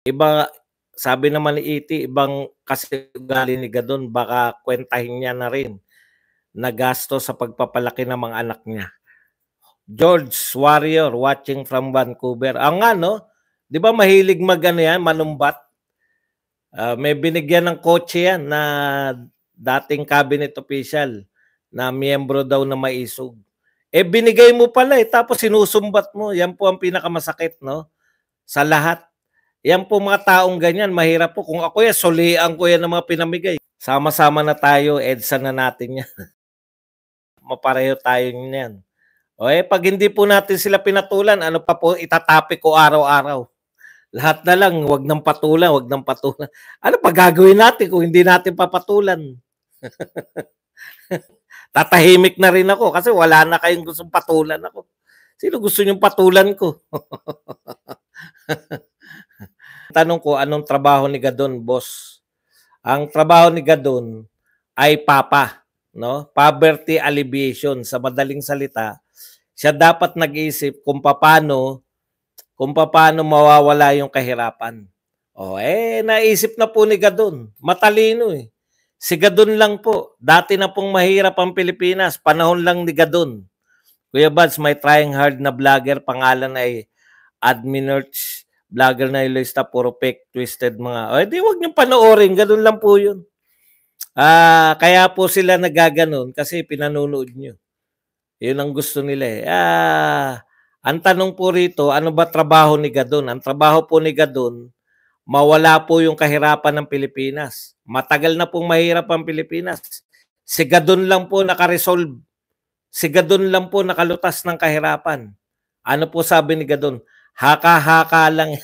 Iba, sabi naman ni E.T., ibang kasi ugali ni Gadon, baka kwentahin niya na rin na gasto sa pagpapalaki ng mga anak niya. George Warrior watching from Vancouver. Nga 'no, 'di ba mahilig mag-ano yan, manumbat? May binigyan ng kotse yan na dating cabinet official na miyembro daw na maisog. Binigay mo pala tapos sinusumbat mo. Yan po ang pinakamasakit, no? Sa lahat. Yan po mga taong ganyan, mahirap po. Kung ako yan, solian ko yan ng mga pinamigay. Sama-sama na tayo, EDSA na natin yan. Mapareho tayo niyan. Pag hindi po natin sila pinatulan, ano pa po itatapik ko araw-araw? Lahat na lang, wag nang patulan, wag nang patulan. Ano pa gagawin natin kung hindi natin papatulan? Tatahimik na rin ako kasi wala na kayong gustong patulan ako. Sino gusto niyong patulan ko? Tanong ko, anong trabaho ni Gadon, boss? Ang trabaho ni Gadon ay papa, no? Poverty alleviation. Sa madaling salita, siya dapat nag-iisip kung paano mawawala yung kahirapan. Naisip na po ni Gadon. Matalino eh. Si Gadon lang po. Dati na pong mahirap ang Pilipinas. Panahon lang ni Gadon. Kuya Bads, may trying hard na vlogger. Pangalan ay Adminerch. Vlogger na ilista. Puro fake, twisted mga. Di wag niyong panoorin. Gadon lang po yun. Kaya po sila nagaganon kasi pinanunood nyo. Yun ang gusto nila eh. Ang tanong po rito, ano ba trabaho ni Gadon? Ang trabaho po ni Gadon, mawala po yung kahirapan ng Pilipinas. Matagal na pong mahirap ang Pilipinas. Si Gadon lang po nakaresolve. Si Gadon lang po nakalutas ng kahirapan. Ano po sabi ni Gadon? Haka-haka lang.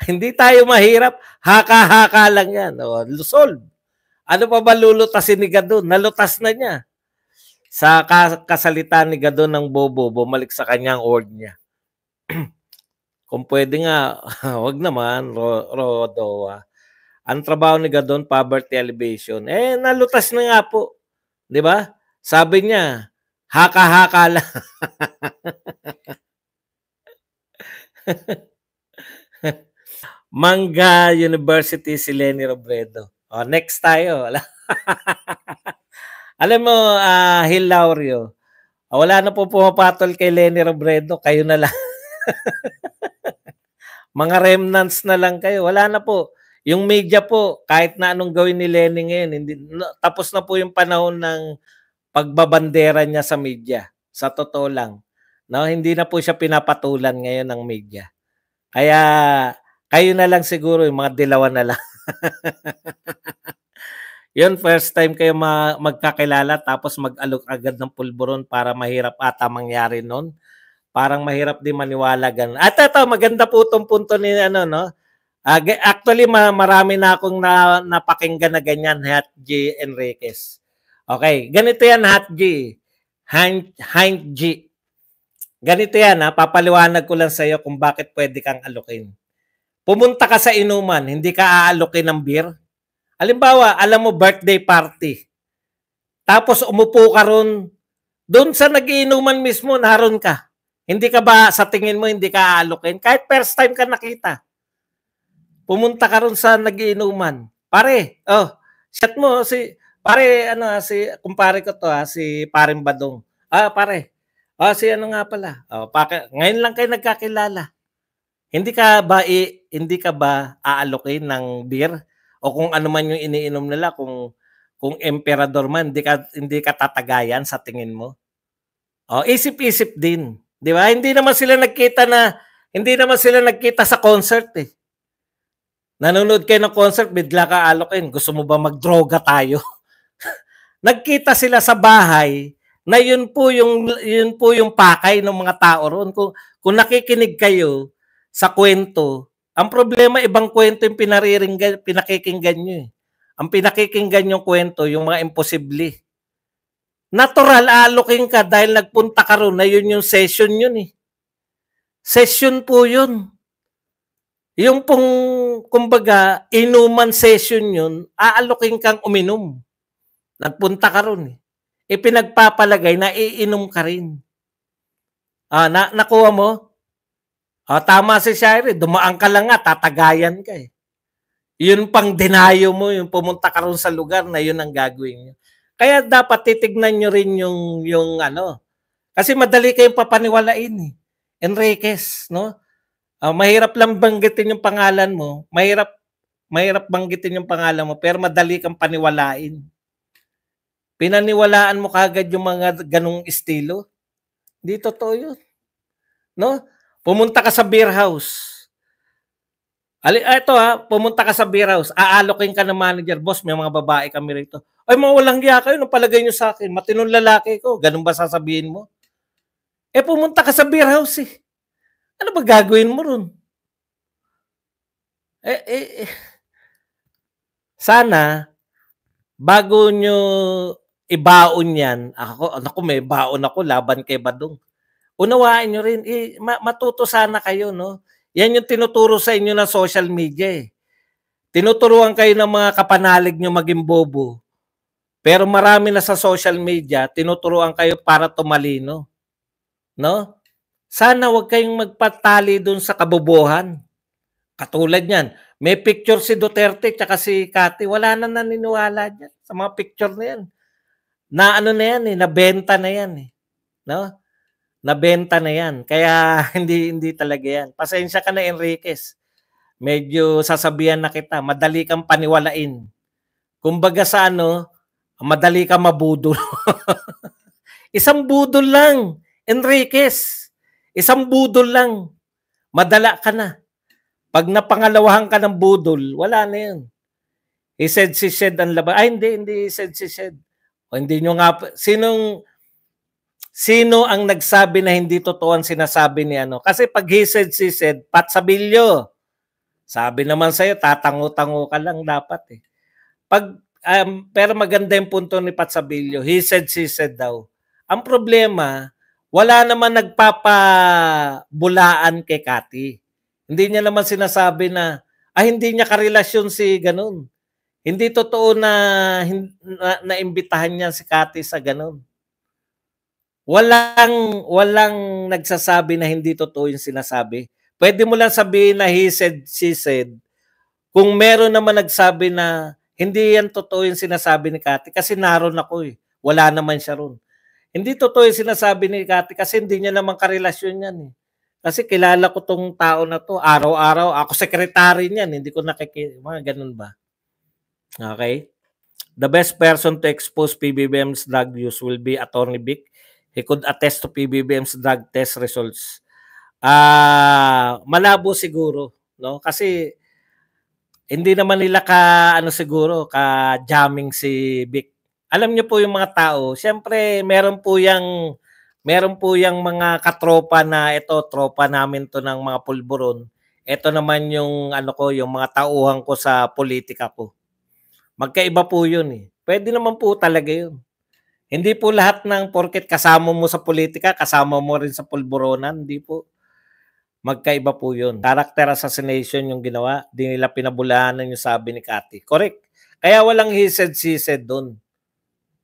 Hindi tayo mahirap. Haka-haka lang yan. Solve. Ano pa ba lulutasin ni Gadon? Nalutas na niya. Sa kasalita ni Gadon ng bobo, bumalik sa kanyang word niya. Kung pwede nga, wag naman, Rodoa. Ang trabaho ni Gadon, poverty alleviation. Nalutas na nga po. Di ba? Sabi niya, haka-haka lang. Manga University si Leni Robredo. Next tayo. Alam mo, Hilaurio, wala na po pumapatol kay Leni Robredo. Kayo na lang. Mga remnants na lang kayo. Wala na po. Yung media po, kahit na anong gawin ni Leni ngayon, tapos na po yung panahon ng pagbabandera niya sa media. Sa totoo lang. No, hindi na po siya pinapatulan ngayon ng media. Kaya, kayo na lang siguro, yung mga dilawan na lang. Yun, first time kayo magkakilala tapos mag-alok agad ng pulburon para mahirap ata mangyari nun. Parang mahirap din maniwala ganun. At ito, maganda po itong punto ni no? Actually, marami na akong napakinggan na ganyan, Hat G. Enriquez. Okay, ganito yan, Hat G. Hank G. Ganito yan, papaliwanag ko lang sa iyo kung bakit pwede kang alokin. Pumunta ka sa inuman, hindi ka aalokin ng beer. Halimbawa, alam mo, birthday party. Tapos umupo ka ron, doon sa nagiinuman mismo, naroon ka. Hindi ka ba, sa tingin mo, hindi ka aalokin? Kahit first time ka nakita. Pumunta ka ron sa nagiinuman. Pare, chat mo, kumpare ko to si Paring Badong. Pare, si ano nga pala. Ngayon lang kayo nagkakilala. Hindi ka ba aalokin ng beer? O kung ano man yung iniinom nila, kung emperador man, hindi ka tatagayan sa tingin mo? Isip-isip din. Di ba? Hindi naman sila nagkita sa concert eh. Nanonood kayo ng concert, bigla ka alokin. Gusto mo ba magdroga tayo? Nagkita sila sa bahay na yun po yung pakay ng mga tao ron. Kung nakikinig kayo sa kwento, ang problema ibang kwento yung pinakikinggan nyo eh. Ang pinakikinggan yung kwento, yung mga imposible. Natural, alokin ka dahil nagpunta ka ron na yun yung session yun eh. Session po yun. Yung pong, kumbaga, inuman session yun, aalokin kang uminom. Nagpunta ka ron eh. Ipinagpapalagay na iinom ka rin. Nakuha mo? Tama si Shire, dumaan ka lang nga, tatagayan ka eh. Yun pang dinayo mo, yung pumunta ka ron sa lugar na yun ang gagawin nyo. Kaya dapat titignan nyo rin yung ano, kasi madali kayong papaniwalain eh. Enriquez, no? Mahirap lang banggitin yung pangalan mo, mahirap banggitin yung pangalan mo, pero madali kang paniwalain. Pinaniwalaan mo kagad yung mga ganung estilo. Hindi totoo yun. No? Pumunta ka sa beer house. Ito pumunta ka sa beer house, aalokin ka ng manager, boss, may mga babae kami rito. Ay, mga walang hiya kayo, nung palagay nyo sa akin, matinong lalaki ko, ganun ba sasabihin mo? Pumunta ka sa beer house eh. Ano ba gagawin mo ron? Sana, bago nyo ibaon yan, ako may baon ako, laban kay Badong. Unawain nyo rin, matuto sana kayo, no? Yan yung tinuturo sa inyo na social media eh. Tinuturuan kayo ng mga kapanalig nyo maging bobo. Pero marami na sa social media, tinuturuan kayo para tumalino. No? Sana wag kayong magpatali dun sa kabobohan. Katulad niyan, may picture si Duterte at si Cathy, wala na naniniwala dyan sa mga picture na yan. Na ano na yan eh, nabenta na yan eh. No? Nabenta na yan. Kaya hindi talaga yan. Pasensya ka na, Enriquez. Medyo sasabihan na kita, madali kang paniwalain. Kumbaga sa madali kang mabudol. Isang budol lang, Enriquez. Isang budol lang. Madala ka na. Pag napangalawahan ka ng budol, wala na yun. He said, she said ang laban. Ay, hindi he said, she said. O hindi nyo nga, sino ang nagsabi na hindi totoo ang sinasabi ni ano? Kasi pag he said, she said, Pat Sabilio. Sabi naman sa'yo, tatango-tango ka lang dapat eh. Pero maganda yung punto ni Pat Sabilio. He said, she said daw. Ang problema, wala naman nagpapabulaan kay Cathy. Hindi niya naman sinasabi na, hindi niya karelasyon si ganun. Hindi totoo na naimbitahan niya si Cathy sa ganun. Walang nagsasabi na hindi totoo yung sinasabi. Pwede mo lang sabihin na he said, she said. Kung meron naman nagsabi na hindi yan totoo yung sinasabi ni Cathy kasi naroon ako eh. Wala naman siya ron. Hindi totoo yung sinasabi ni Cathy kasi hindi niya naman karelasyon yan eh. Kasi kilala ko tong tao na to. Araw-araw, ako sekretary niyan. Hindi ko nakikita. Mga ganun ba? Okay? The best person to expose PBBM's drug use will be Attorney Vic. He could attest to PBBM's drug test results. Malabo siguro, no? Kasi hindi naman nila siguro ka-jamming si Vic. Alam niyo po yung mga tao, siyempre meron po yang mga katropa na ito, tropa namin to ng mga pulburon. Ito naman yung yung mga tauhan ko sa politika ko. Magkaiba po yun eh. Pwede naman po talaga yun. Hindi po lahat ng porket kasama mo sa politika, kasama mo rin sa pulburonan. Hindi po. Magkaiba po yun. Character assassination yung ginawa. Di nila pinabulanan yung sabi ni Cathy. Correct. Kaya walang he said, she said doon.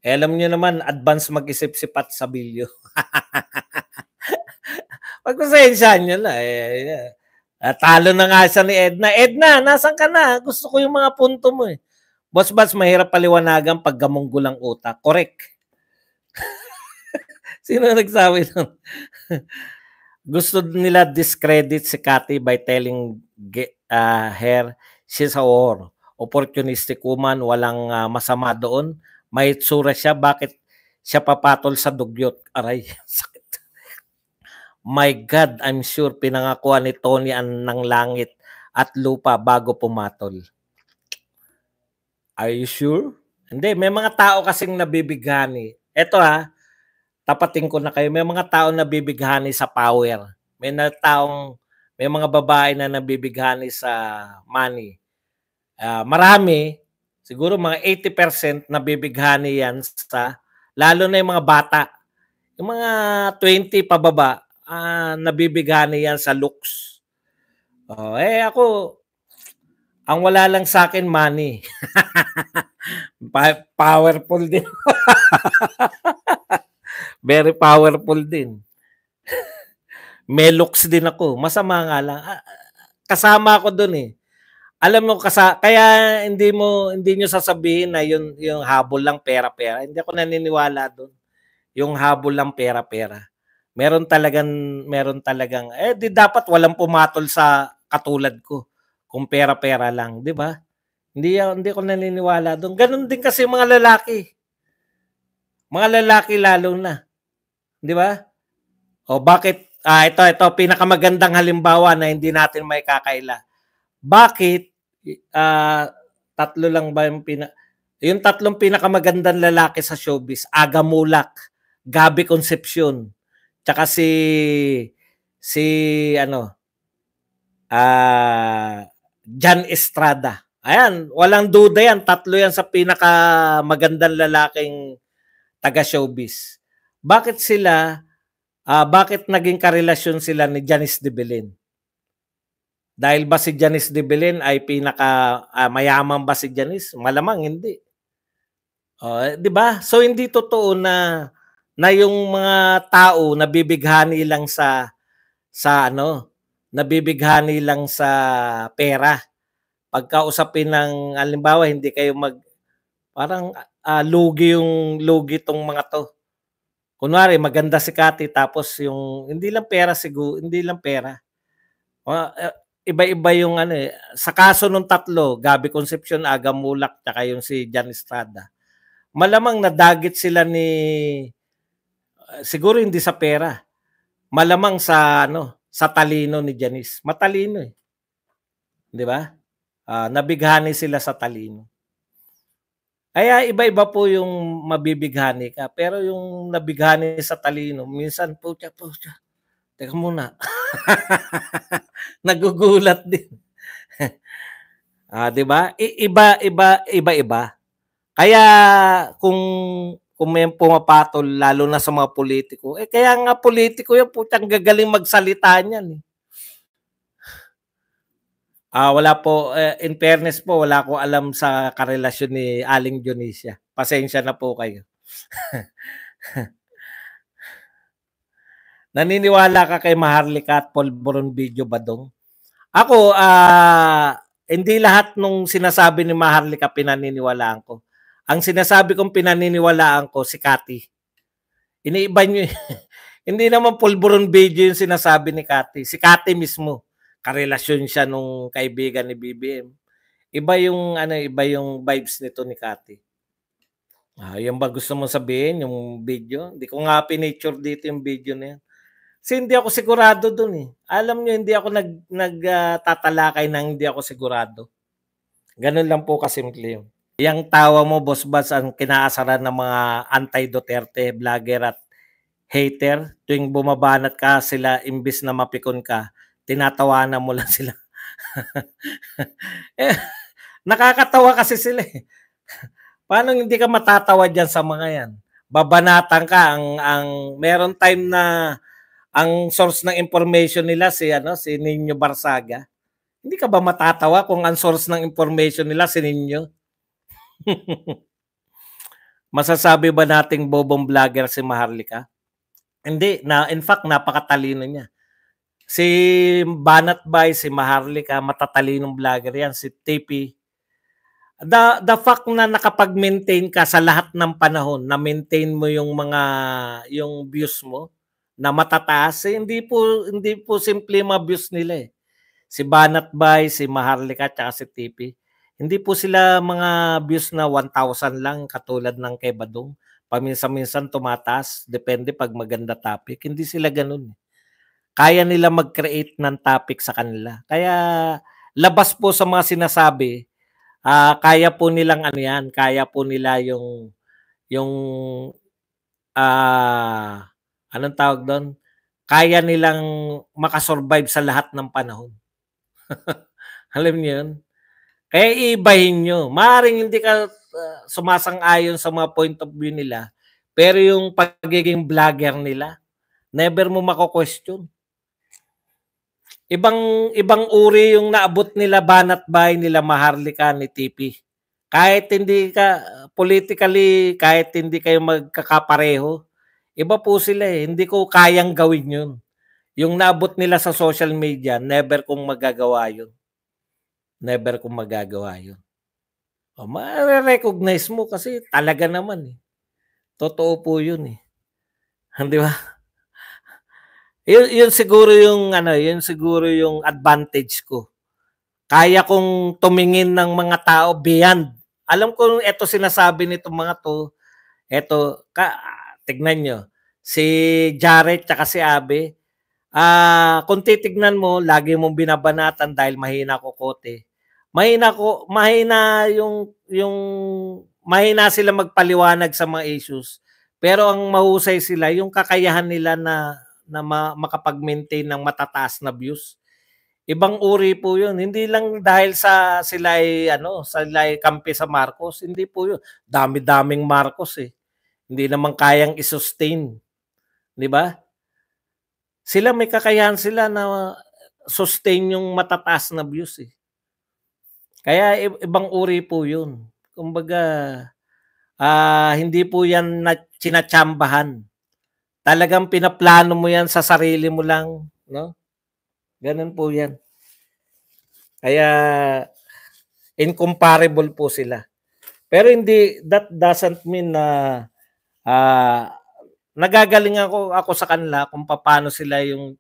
Alam nyo naman, advance mag-isip si Pat Sabilio. Pagpasensyahan nyo na. Talo na nga siya ni Edna. Edna, nasan ka na? Gusto ko yung mga punto mo eh. Boss, mahirap paliwanagan pag gamunggulang utak. Correct. Sino nagsabi nun? Gusto nila discredit si Cathy by telling her she's a whore. Opportunistic woman, walang masama doon. May itsura siya, bakit siya papatol sa dugyot? Aray, sakit. My God, I'm sure pinangakuan ni Tony ng langit at lupa bago pumatol. Are you sure? Hindi, may mga tao kasing nabibighani. Ito tapatin ko na kayo, may mga tao na nabibighani sa power. May mga babae na nabibighani sa money. Marami, siguro mga 80% nabibighani yan lalo na yung mga bata. Yung mga 20 pababa, nabibighani yan sa looks. Ako, ang wala lang sa akin, money. Powerful din. Very powerful din. May looks din ako. Masama nga lang. Kasama ako doon eh. Alam mo kaya hindi niyo sasabihin na yung habol lang pera-pera. Hindi ako naniniwala doon. Yung habol lang pera-pera. Meron talagang di dapat walang pumatol sa katulad ko kung pera-pera lang, 'di ba? Hindi ako naniniwala doon. Ganun din kasi mga lalaki. Mga lalaki lalo na, 'di ba? O bakit ito pinakamagandang halimbawa na hindi natin maikakaila. Bakit tatlo lang ba yung tatlong pinakamagandang lalaki sa showbiz, Aga Mulak, Gabby Concepcion, tsaka si ano Jan Estrada. Ayan, walang duda yan, tatlo yan sa pinakamagandang lalaking taga showbiz. Bakit naging karelasyon sila ni Janice de Belen? Dahil ba si Janice de Belen ay mayaman ba si Janice? Malamang hindi. 'Di ba? So hindi totoo na yung mga tao nabibighani lang nabibighani lang sa pera. Pagka usapin ng halimbawa hindi kayo parang lugi tong mga 'to. Kunwari maganda si Cathy tapos yung hindi lang pera. Iba-iba yung sa kaso nung tatlo, Gabby Concepcion, Aga Mulak, tsaka yung si Jan Estrada. Malamang nadagit sila siguro hindi sa pera. Malamang sa talino ni Janice. Matalino eh. 'Di ba? Nabighani sila sa talino. Kaya iba-iba po yung mabibighani ka. Pero yung nabighani sa talino, minsan pucha. Teka muna. Nagugulat din. 'Di ba? Iba-iba. Kaya kung may pumapatol lalo na sa mga politiko, kaya nga politiko yan, putang gagaling magsalita niyan eh. Wala po, in fairness po, wala ko alam sa karelasyon ni Aling Dionisia. Pasensya na po kayo. Naniniwala ka kay Maharlika at Polvoron Video Badong? Ako, hindi lahat nung sinasabi ni Maharlika pinaniniwalaan ko. Ang sinasabi kong pinaniniwalaan ko, si Cathy. Iniiba nyo Hindi naman Polvoron Video yung sinasabi ni Cathy. Si Cathy mismo. Karelasyon siya nung kaibigan ni BBM. Iba yung vibes nito ni Cathy. Yung ba gusto mong sabihin, yung video? Hindi ko nga pinature dito yung video na yan. Kasi hindi ako sigurado dun eh. Alam nyo, hindi ako nagtatalakay ng hindi ako sigurado. Ganun lang po kasimple yun. Yang tawa mo, Boss Bats, ang kinaasaran ng mga anti-Duterte, vlogger at hater. Tuwing bumabanat ka sila, imbis na mapikon ka, tinatawanan mo lang sila. Nakakatawa kasi sila eh. Paano hindi ka matatawa dyan sa mga yan? Babanatan ka. Meron time na ang source ng information nila si Nino Barsaga. Hindi ka ba matatawa kung ang source ng information nila si Nino? Masasabi ba nating bobong vlogger si Maharlika? Hindi. In fact, napakatalino niya. Si Banat Bay, si Maharlika, matatalinong vlogger yan. Si TP. The fact na nakapag-maintain ka sa lahat ng panahon, na maintain mo yung views mo, na matataas, hindi po simple mga views nila eh. Si Banat Bay, si Maharlika, at si TP. Hindi po sila mga views na 1,000 lang katulad ng kay Badong. Paminsan-minsan tumataas, depende pag maganda topic. Hindi sila ganun. Kaya nila mag-create ng topic sa kanila. Kaya labas po sa mga sinasabi, kaya po nilang kaya po nila yung anong tawag doon? Kaya nilang makasurvive sa lahat ng panahon. Alam niyo yun? Kaya iibahin nyo. Maaaring hindi ka sumasang-ayon sa mga point of view nila, pero yung pagiging vlogger nila, never mo mako-question. Ibang uri yung naabot nila Banat Bay, nila Maharlika, ni TP. Kahit hindi ka politically, kahit hindi kayo magkakapareho, iba po sila eh. Hindi ko kayang gawin yun. Yung naabot nila sa social media, never kong magagawa yun. Never kong magagawa yun. O, ma-recognize mo kasi talaga naman eh. Totoo po yun eh. Di ba? Yun siguro yung ano, yun siguro yung advantage ko. Kaya kong tumingin ng mga tao beyond. Alam ko ito sinasabi nitong mga to, ito, tignan nyo, si Jared tsaka si Abe, kung titignan mo, lagi mong binabanatan dahil mahina kokote. Mahina mahina sila magpaliwanag sa mga issues. Pero ang mahusay sila, yung kakayahan nila na makapag-maintain ng matataas na views. Ibang uri po 'yun. Hindi lang dahil sila ay kampi sa Marcos, hindi po 'yun. Dami-daming Marcos eh. Hindi naman kayang i-sustain, 'di ba? Sila may kakayahan sila na sustain yung matataas na views eh. Kaya ibang uri po 'yun. Kumbaga hindi po 'yan na chinatsambahan. Talagang pinaplano mo 'yan sa sarili mo lang, no? Ganun po 'yan. Kaya incomparable po sila. Pero hindi, that doesn't mean na nagagaling ako sa kanila kung paano sila yung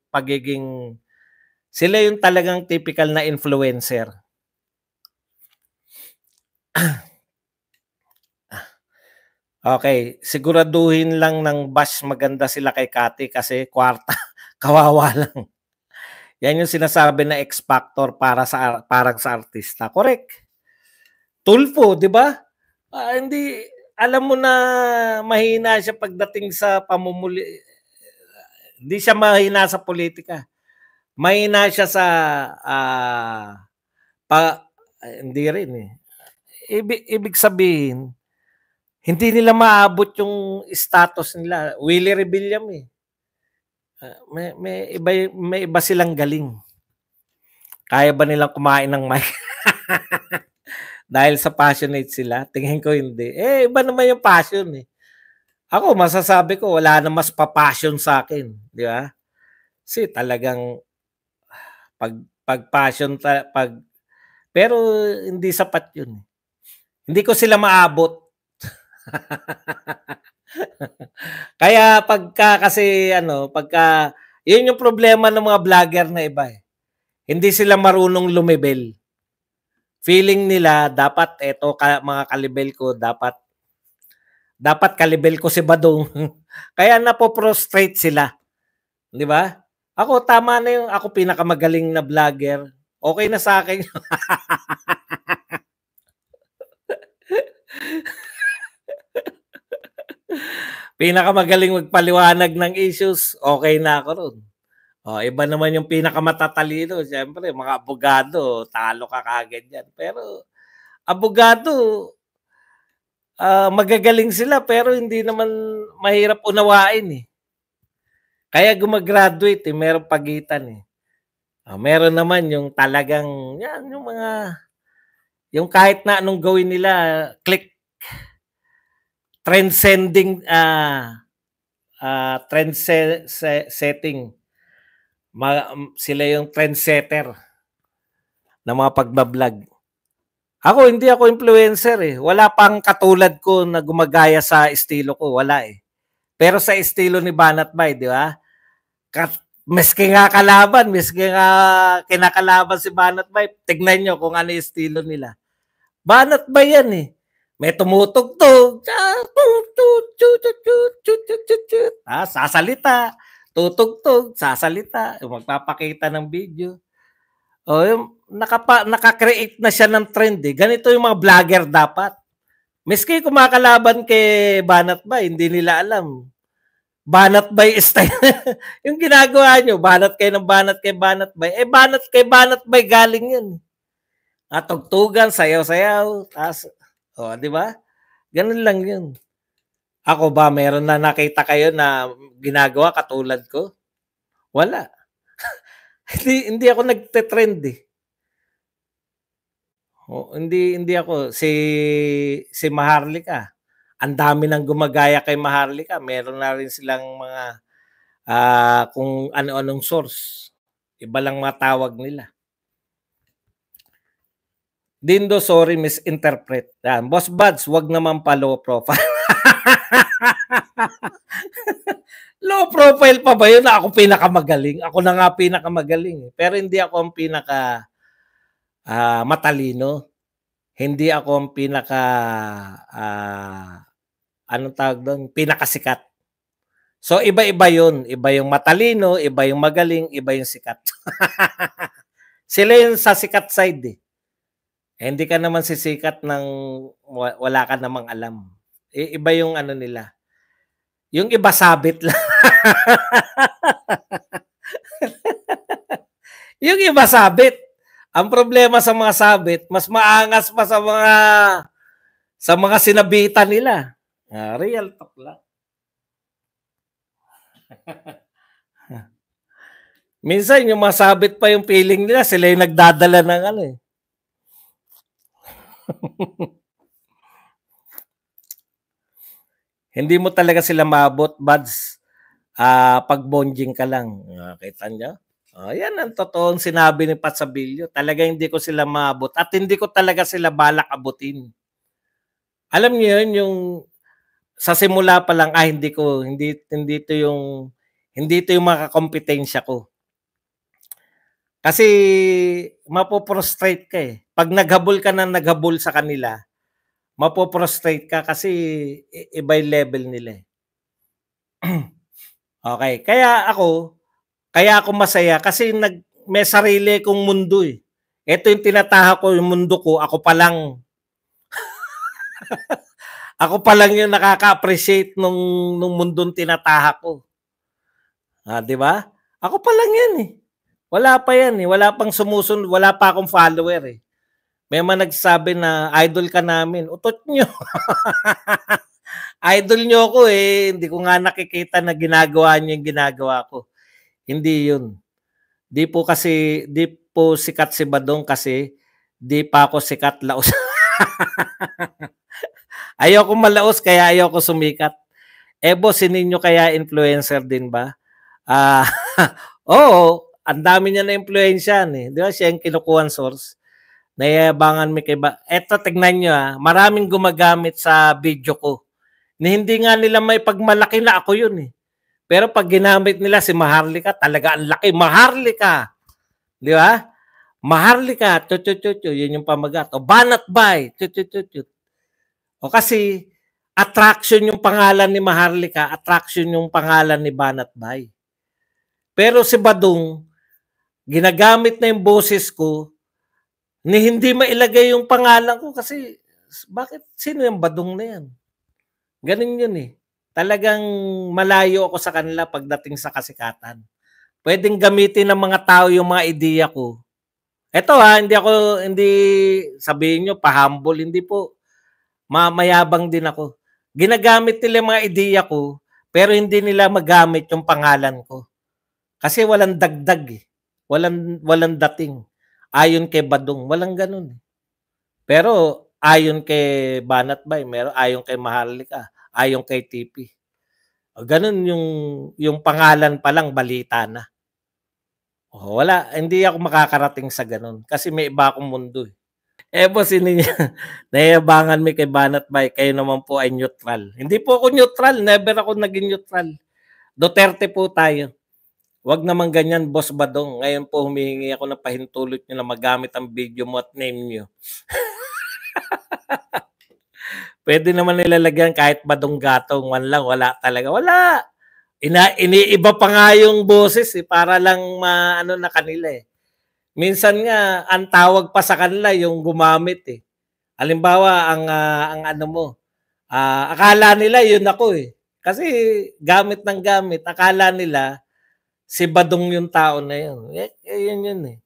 sila yung talagang typical na influencer. Okay, siguraduhin lang ng bash maganda sila kay Kati kasi kwarta, kawawa lang. Yan yung sinasabi na X factor para sa artista. Correct. Tulfo, 'di ba? Hindi alam mo na mahina siya pagdating sa pamumuli. Hindi siya mahina sa politika. Mahina siya sa hindi rin eh. Ibig sabihin, hindi nila maabot yung status nila. Willie Rebellion eh. May iba silang galing. Kaya ba nilang kumain ng mic? Dahil sa passionate sila? Tingin ko hindi. Iba naman yung passion eh. Ako, masasabi ko, wala na mas pa-passion sa akin. Di ba? Kasi talagang pag-passion, pero hindi sapat yun. Hindi ko sila maabot. Kaya yun yung problema ng mga vlogger na iba eh. Hindi sila marunong lumibel. Feeling nila dapat mga kalibel ko, dapat kalibel ko si Badong. Kaya napo-prostrate sila. 'Di ba? Ako tama na yung ako pinakamagaling na vlogger. Okay na sa akin. Pinakamagaling magpaliwanag ng issues, okay na ako ron. Iba naman yung pinakamatatalino. Siyempre, mga abogado, talo ka kagad yan. Pero, abogado, magagaling sila pero hindi naman mahirap unawain eh. Kaya gumagraduate eh, meron pagitan eh. Meron naman yung talagang, yan, yung kahit na anong gawin nila, click, trend-setting sila yung trendsetter na mga pagbablog. Ako, hindi ako influencer eh. Wala pang katulad ko na gumagaya sa estilo ko. Wala eh. Pero sa estilo ni Banat Bay, di ba? Miski nga kinakalaban si Banat Bay, tignan nyo kung ano yung estilo nila. Banat Bay yan eh. May tumutugtog. Sasalita. Tutugtog. Sasalita. Magpapakita ng video. Naka-create na siya ng trend eh. Ganito yung mga vlogger dapat. Miski kumakalaban kay Banat Bay, hindi nila alam. Banat Bay style. Yung ginagawa nyo, banat kayo ng banat kay Banat Bay. Banat kay Banat Bay galing yun. Tugtugan, sayaw-sayaw. Di ba? Ganun lang yun. Ako ba, meron na nakita kayo na ginagawa katulad ko? Wala. hindi ako nagte-trend eh. Hindi ako. Si Maharlika. Ang dami nang gumagaya kay Maharlika. Meron na rin silang mga kung ano-anong source. Iba lang matawag nila. Dindo, sorry, misinterpret. Yan. Boss Buds, wag naman pa low profile. Low profile pa ba yun na ako pinakamagaling? Ako na nga pinakamagaling. Pero hindi ako ang pinaka matalino. Hindi ako ang pinaka anong tawag doon? Pinakasikat. So iba-iba yun. Iba yung matalino, iba yung magaling, iba yung sikat. Sila yung sa sikat side eh. Hindi ka naman sisikat ng wala ka namang alam. Iba yung ano nila. Yung iba sabit lang. Yung iba sabit. Ang problema sa mga sabit, mas maangas pa sa mga sinabitan nila. Real talk lang. Minsan yung masabit pa yung feeling nila, sila yung nagdadala ng ano eh. Hindi mo talaga sila maabot, Buds. Pag bonjing ka lang. Kita nyo? Yan ang totoong sinabi ni Pat Sabilio. Talaga hindi ko sila maabot at hindi ko talaga sila balak abutin. Alam niyo yun, yung sa simula pa lang, hindi ito yung makakompetensya ko. Kasi mapoprostrate ka eh. Pag naghabol ka na naghabol sa kanila, mapoprostrate ka kasi iba yung level nila eh. Okay, kaya ako masaya kasi may sarili kong mundo eh. Ito yung tinataha ko, yung mundo ko, ako pa lang. Ako pa lang yung nakaka-appreciate nung mundong tinataha ko. Di ba? Ako pa lang yan eh. Wala pa yan eh. Wala pang sumusunod. Wala pa akong follower eh. May mga nagsabi na idol ka namin. Utot nyo. Idol nyo ako eh. Hindi ko nga nakikita na ginagawa nyo yung ginagawa ko. Hindi yun. Di po sikat si Badong kasi di pa ako sikat laos. Ayoko malaos kaya ayoko sumikat. Boss, sininyo kaya influencer din ba? Oo, ang dami niya na influensyan eh. Di ba siya yung kinukuhan source? Nayabangan mi kay ba? Eto, tignan nyo maraming gumagamit sa video ko. Hindi nga nila may pagmalaki na ako yun eh. Pero pag ginamit nila si Maharlika, talaga ang laki. Maharlika! Di ba? Maharlika, yun yung pamagat. O Banat Bay, O kasi, attraction yung pangalan ni Maharlika, attraction yung pangalan ni Banat Bay. Pero si Badong, ginagamit na yung boses ko, ni hindi mailagay yung pangalan ko kasi, bakit? Sino yung Badong na yan? Ganun yun eh. Talagang malayo ako sa kanila pagdating sa kasikatan. Pwedeng gamitin ng mga tao yung mga ideya ko. Ito hindi sabihin nyo pa-humble, hindi po. Mayabang din ako. Ginagamit nila yung mga ideya ko, pero hindi nila magamit yung pangalan ko. Kasi walang dagdag eh. Walang dating. Ayon kay Badong, walang ganun. Pero ayon kay Banat Bay, ayon kay Maharlika, ayon kay TP. Ganun yung pangalan pa lang balita na. Wala, hindi ako makakarating sa ganun kasi may iba akong mundo eh. Boss, nayabangan mi kay Banat Bay, kayo naman po ay neutral. Hindi po ako neutral, never ako naging neutral. Duterte po tayo. Wag naman ganyan, Boss Badong. Ngayon po humihingi ako ng pahintulot nyo na magamit ang video mo at name nyo. Pwede naman nilalagyan kahit Badong Gatong, wala talaga. Wala. Iniiba pa nga yung boses para lang maano na kanila eh. Minsan nga ang tawag pa sa kanila yung gumamit eh. Halimbawa ang ano mo, akala nila yun ako eh. Kasi gamit ng gamit, akala nila si Badong yung tao na yun. Yun eh.